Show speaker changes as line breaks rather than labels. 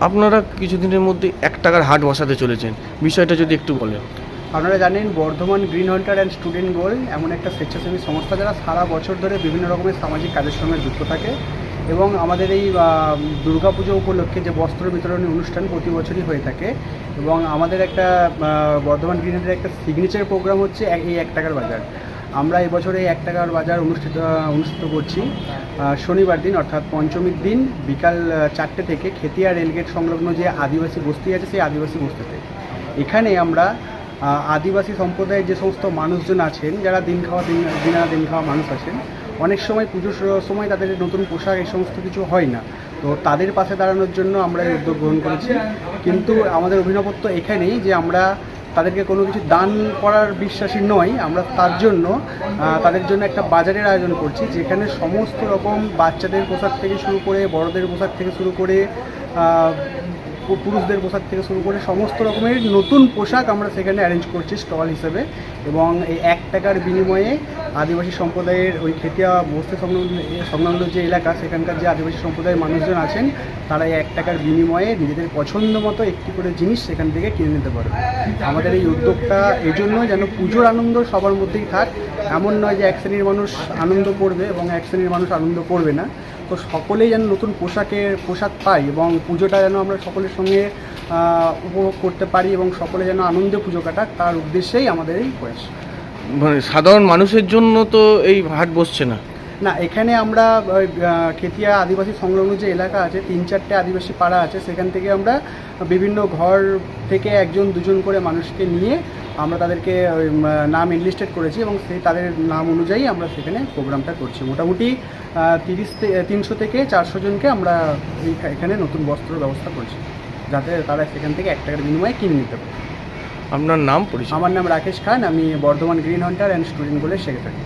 আপনারা কিছুদিনের মধ্যে 1 টাকার হাট বসাতে চলেছেন, বিষয়টা যদি একটু বলেন।
আপনারা জানেন Bardhaman green Hunter and student gold এমন একটা স্বেচ্ছাসেবী সংস্থা যারা সারা বছর ধরে বিভিন্ন রকমের সামাজিক কাজের সঙ্গে যুক্ত থাকে এবং আমাদের এই দুর্গাপুজো উপলক্ষে যে বস্ত্র বিতরণী অনুষ্ঠান প্রতি বছরই হয়ে থাকে এবং আমাদের একটা বর্ধমান গ্রিন হান্টারের একটা সিগনেচার প্রোগ্রাম হচ্ছে এই 1 টাকার বাজার। আমরা এবছর এই 1 টাকার বাজার অনুষ্ঠিত করছি শনিবার দিন অর্থাৎ পঞ্চমীর দিন বিকাল 4টে থেকে খেতিয়া রেলগেট সংলগ্ন যে আদিবাসী বস্তি আছে সেই আদিবাসী বস্তিতে। এখানে আমরা আদিবাসী সম্প্রদায়ের যে সমস্ত মানুষজন আছেন, যারা দিন খাওয়া মানুষ আছেন, অনেক সময় পুজোর সময় তাদের নতুন পোশাক এই সমস্ত কিছু হয় না, তো তাদের পাশে দাঁড়ানোর জন্য আমরা এই উদ্যোগ গ্রহণ করেছি। কিন্তু আমাদের অভিনবত্ব এখানেই যে আমরা তাদেরকে কোনো কিছু দান করার বিশ্বাসী নয়, আমরা তার জন্য তাদের জন্য একটা বাজারের আয়োজন করছি, যেখানে সমস্ত রকম বাচ্চাদের পোশাক থেকে শুরু করে বড়দের পোশাক থেকে শুরু করে পুরুষদের পোশাক থেকে শুরু করে সমস্ত রকমের নতুন পোশাক আমরা সেখানে অ্যারেঞ্জ করছি স্টল হিসেবে। এবং এই 1 টাকার বিনিময়ে আদিবাসী সম্প্রদায়ের ওই খেতিয়া বস্তি সংলগ্ন যে এলাকা, সেখানকার যে আদিবাসী সম্প্রদায়ের মানুষজন আছেন, তারা এই 1 টাকার বিনিময়ে নিজেদের পছন্দ মতো একটি করে জিনিস সেখান থেকে কিনে নিতে পারবে। আমাদের এই উদ্যোগটা এই জন্য যেন পুজোর আনন্দ সবার মধ্যেই থাক, এমন নয় যে এক শ্রেণীর মানুষ আনন্দ করবে এবং এক শ্রেণীর মানুষ আনন্দ করবে না। তো সকলেই যেন নতুন পোশাক পাই এবং পুজোটা যেন আমরা সকলের সঙ্গে উপভোগ করতে পারি এবং সকলে যেন আনন্দে পুজো কাটাক, তার উদ্দেশ্যেই আমাদের এই প্রয়াস।
মানে সাধারণ মানুষের জন্য তো এই হাট বসছে না?
না, এখানে আমরা খেতিয়া আদিবাসী সংলগ্ন যে এলাকা আছে, 3-4টে আদিবাসী পাড়া আছে, সেখান থেকে আমরা বিভিন্ন ঘর থেকে 1-2জন করে মানুষকে নিয়ে আমরা তাদেরকে নাম এনলিস্টেড করেছি এবং তাদের নাম অনুযায়ী আমরা সেখানে প্রোগ্রামটা করছি। মোটামুটি 300 থেকে 400 জনকে আমরা এখানে নতুন বস্ত্র ব্যবস্থা করছি, যাতে তারা সেখান থেকে 1 টাকার বিনিময়ে কিনে নিতে পারে।
আপনার নাম পরিচয়?
আমার নাম রাকেশ খান, আমি Bardhaman green Hunter and student গোল্ডের সেক্রেটারি।